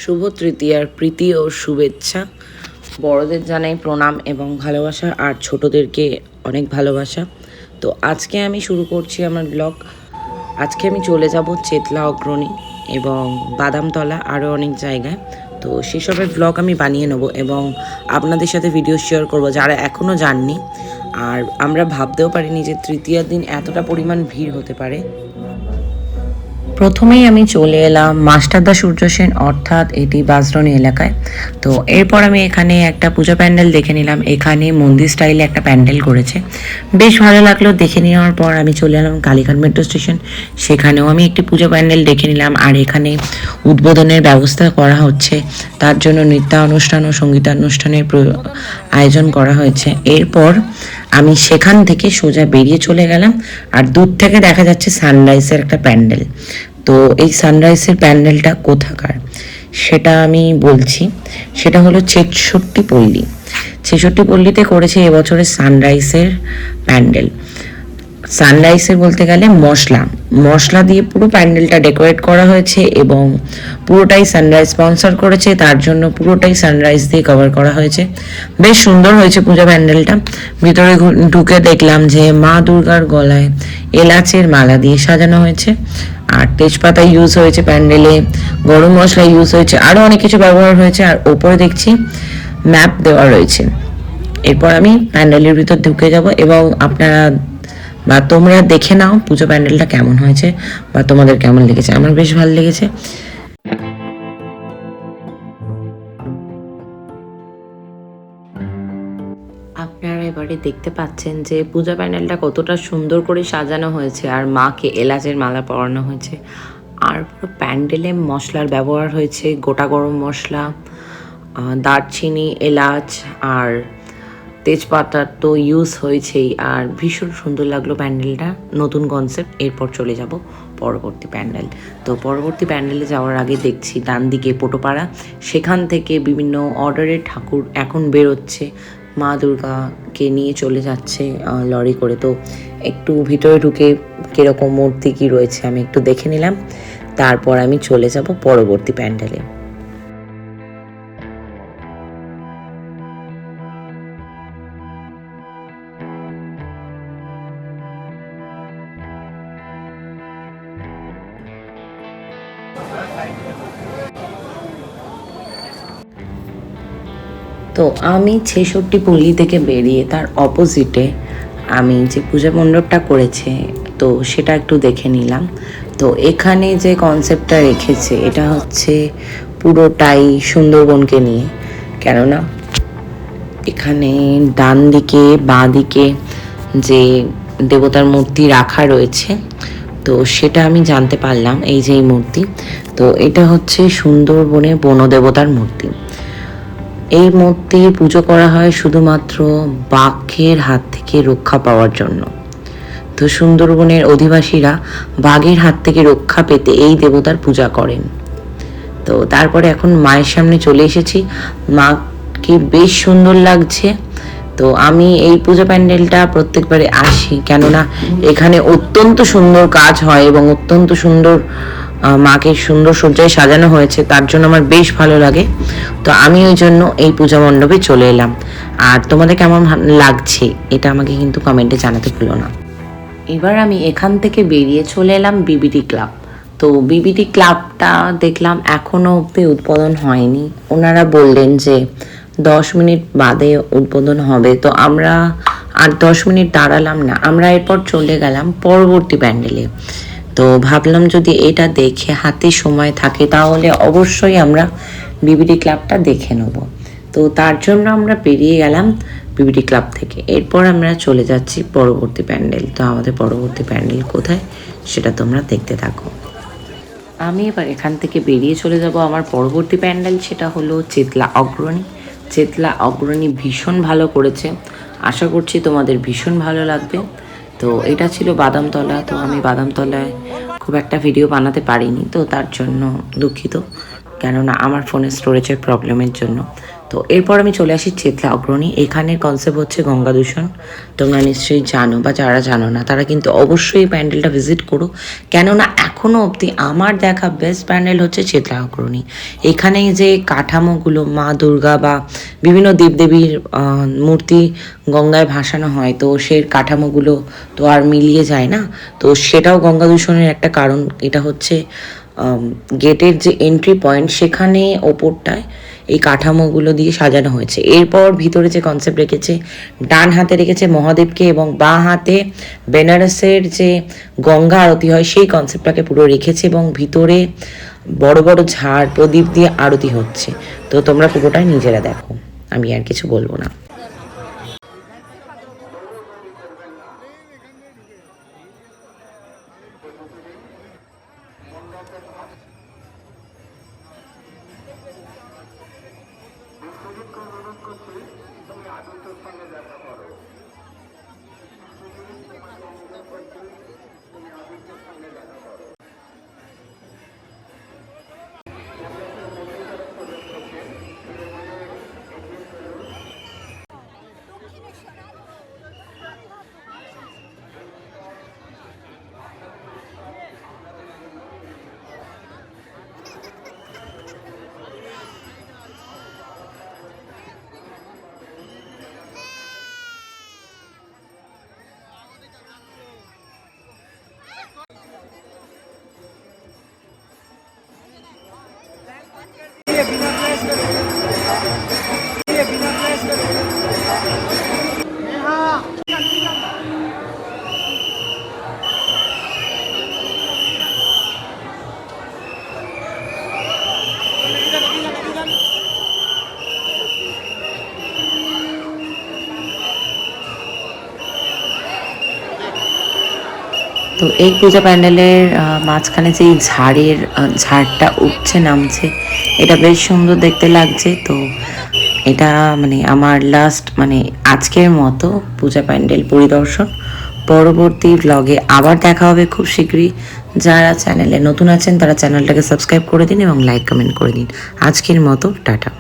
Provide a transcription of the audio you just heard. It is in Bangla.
শুভ তৃতীয়ার প্রীতি ও শুভেচ্ছা। বড়দের জানাই প্রণাম এবং ভালোবাসা, আর ছোটদেরকে অনেক ভালোবাসা। তো আজকে আমি শুরু করছি আমার ব্লগ। আজকে আমি চলে যাব চেতলা অগ্রণী এবং বাদামতলা, আরও অনেক জায়গায়। তো সেসবের ব্লগ আমি বানিয়ে নেব এবং আপনাদের সাথে ভিডিও শেয়ার করব যারা এখনও যাননি। আর আমরা ভাবতেও পারিনি যে তৃতীয়ার দিন এতটা পরিমাণ ভিড় হতে পারে। প্রথমেই আমি চলে এলাম মাস্টারদা সূর্য সেন, অর্থাৎ এটি বাজরণী এলাকায়। তো এরপর আমি এখানে একটা পূজা প্যান্ডেল দেখে নিলাম। এখানে মন্দির স্টাইলে একটা প্যান্ডেল করেছে, বেশ ভালো লাগলো। দেখে নেওয়ার পর আমি চলে এলাম কালীঘাট মেট্রো স্টেশন, সেখানেও আমি একটি পূজা প্যান্ডেল দেখে নিলাম। আর এখানে উদ্বোধনের ব্যবস্থা করা হচ্ছে, তার জন্য নৃত্যানুষ্ঠান ও সঙ্গীতানুষ্ঠানের আয়োজন করা হয়েছে। এরপর আমি সেখান থেকে সোজা বেরিয়ে চলে গেলাম। আর দূর থেকে দেখা যাচ্ছে সানরাইজের একটা প্যান্ডেল। তো এই সানরাইজের প্যান্ডেলটা কোথাকার সেটা আমি বলছি। সেটা হলো ছেষট্টি পল্লী। ছেষট্টি পল্লীতে করেছে এবছরের সানরাইজের প্যান্ডেল। সানরাইজের বলতে গেলে মশলা দিয়ে পুরো প্যান্ডেলটা ডেকোরেট করা হয়েছে এবং পুরোটাই সানরাইজ স্পন্সর করেছে, তার জন্য পুরোটাই সানরাইজ দিয়ে কভার করা হয়েছে। বেশ সুন্দর হয়েছে পূজা প্যান্ডেলটা। ভিতরে ঢুকে দেখলাম যে মা দুর্গার গলায় এলাচের মালা দিয়ে সাজানো হয়েছে, আর তেজপাতা ইউজ হয়েছে প্যান্ডেলে, গরম মশলা ইউজ হয়েছে, আরও অনেক কিছু ব্যবহার হয়েছে। আর ওপরে দেখছি ম্যাপ দেওয়া রয়েছে। এরপর আমি প্যান্ডেলের ভিতর ঢুকে যাব এবং আপনারা বা তোমরা দেখে নাও পুজো প্যান্ডেলটা কেমন হয়েছে বা তোমাদের কেমন লেগেছে। আমার বেশ ভালো লেগেছে। আপনারা এবারে দেখতে পাচ্ছেন যে পূজা প্যান্ডেলটা কতটা সুন্দর করে সাজানো হয়েছে, আর মাকে এলাচের মালা পরানো হয়েছে। আর পুরো প্যান্ডেলে মশলার ব্যবহার হয়েছে, গোটা গরম মশলা, দারচিনি, এলাচ আর তেজপাতার তো ইউজ হয়েছেই। আর ভীষণ সুন্দর লাগলো প্যান্ডেলটা, নতুন কনসেপ্ট। এরপর চলে যাব পরবর্তী প্যান্ডেল। তো পরবর্তী প্যান্ডেলে যাওয়ার আগে দেখছি ডান দিকে পোটোপাড়া, সেখান থেকে বিভিন্ন অর্ডারের ঠাকুর এখন বেরোচ্ছে, মা দুর্গাকে নিয়ে চলে যাচ্ছে লরি করে। তো একটু ভিতরে ঢুকে কীরকম মূর্তি কী রয়েছে আমি একটু দেখে নিলাম, তারপর আমি চলে যাব পরবর্তী প্যান্ডেলে। তো আমি ছেষট্টি পল্লী থেকে বেরিয়ে তার অপোজিটে আমি যে পূজা মণ্ডপটা করেছে তো সেটা একটু দেখে নিলাম। তো এখানে যে কনসেপ্টটা রেখেছে এটা হচ্ছে পুরোটাই সুন্দরবনকে নিয়ে, কেননা এখানে ডান দিকে বাঁ দিকে যে দেবতার মূর্তি রাখা রয়েছে, তো সেটা আমি জানতে পারলাম। এই যে এই মূর্তি, তো এটা হচ্ছে সুন্দরবনের বনদেবতার মূর্তি। এই মূর্তি পুজো করা হয় শুধুমাত্র বাঘের হাত থেকে রক্ষা পাওয়ার জন্য। তো সুন্দরবনের অধিবাসীরা বাঘের হাত থেকে রক্ষা পেতে এই দেবতার পূজা করেন। তো তারপরে এখন মায়ের সামনে চলে এসেছি, মাকে বেশ সুন্দর লাগছে। তো আমি এই পূজা প্যান্ডেলটা প্রত্যেকবারে আসি, কেননা এখানে অত্যন্ত সুন্দর কাজ হয় এবং অত্যন্ত সুন্দর মাকে সুন্দর সজ্জায় সাজানো হয়েছে, তার জন্য আমার বেশ ভালো লাগে। তো আমি ওই জন্য এই পূজা মণ্ডপে চলে এলাম। আর তোমাদের কেমন লাগছে এটা আমাকে কিন্তু কমেন্টে জানাতে ভুলো না। এবার আমি এখান থেকে বেরিয়ে চলে এলাম বিবিটি ক্লাব। তো বিবিটি ক্লাবটা দেখলাম এখনও অব্দি উদ্বোধন হয়নি। ওনারা বললেন যে 10 মিনিট বাদে উদ্বোধন হবে। তো আমরা আর 10 মিনিট দাঁড়ালাম না, আমরা এরপর চলে গেলাম পরবর্তী প্যান্ডেলে। তো ভাবলাম যদি এটা দেখে হাতে সময় থাকে তাহলে অবশ্যই আমরা বিবিডি ক্লাবটা দেখে নেব। তো তার জন্য আমরা বেরিয়ে গেলাম বিবিডি ক্লাব থেকে। এরপর আমরা চলে যাচ্ছি পরবর্তী প্যান্ডেল। তো আমাদের পরবর্তী প্যান্ডেল কোথায় সেটা তোমরা দেখতে থাকো। আমি এবার এখান থেকে বেরিয়ে চলে যাব আমার পরবর্তী প্যান্ডেল, সেটা হলো চেতলা অগ্রণী। চেতলা অগ্রণী ভীষণ ভালো করেছে, আশা করছি তোমাদের ভীষণ ভালো লাগবে। তো এটা ছিল বাদামতলা। তো আমি বাদামতলায় খুব একটা ভিডিও বানাতে পারিনি, তো তার জন্য দুঃখিত, কেননা আমার ফোনের স্টোরেজের প্রবলেমের জন্য। তো এরপর আমি চলে আসি চেতলা অগ্রণী। এখানের কনসেপ্ট হচ্ছে গঙ্গা দূষণ। তোমরা নিশ্চয়ই জানো, বা যারা জানো না তারা কিন্তু অবশ্যই প্যান্ডেলটা ভিজিট করো, কেননা এখনও অবধি আমার দেখা বেস্ট প্যান্ডেল হচ্ছে চেতলা অগ্রণী। এখানে যে কাঠামোগুলো মা দুর্গা বা বিভিন্ন দেবদেবীর মূর্তি গঙ্গায় ভাসানো হয়, তো সেই কাঠামোগুলো তো আর মিলিয়ে যায় না। তো সেটাও গঙ্গা দূষণের একটা কারণ। এটা হচ্ছে গেটের যে এন্ট্রি পয়েন্ট, সেখানে ওপরটায় এই কাঠামোগুলো দিয়ে সাজানো হয়েছে। এরপর ভিতরে যে কনসেপ্ট রেখেছে, ডান হাতে রেখেছে মহাদেবকে এবং বাঁ হাতে বেনারসের যে গঙ্গা আরতি হয় সেই কনসেপ্টটাকে পুরো রেখেছে, এবং ভিতরে বড় বড় ঝাড় প্রদীপ দিয়ে আরতি হচ্ছে। তো তোমরা পুরোটাই নিজেরা দেখো, আমি আর কিছু বলবো না। তো এই পূজা প্যান্ডেলের মাঝখানে যে ঝাড়টা উঠছে নামছে, এটা বেশ সুন্দর দেখতে লাগছে। তো এটা মানে আমার লাস্ট আজকের মতো পূজা প্যান্ডেল পরিদর্শন। পরবর্তী ব্লগে আবার দেখা হবে খুব শীঘ্রই। যারা চ্যানেলে নতুন আছেন তারা চ্যানেলটাকে সাবস্ক্রাইব করে দিন এবং লাইক কমেন্ট করে দিন। আজকের মতো টাটা।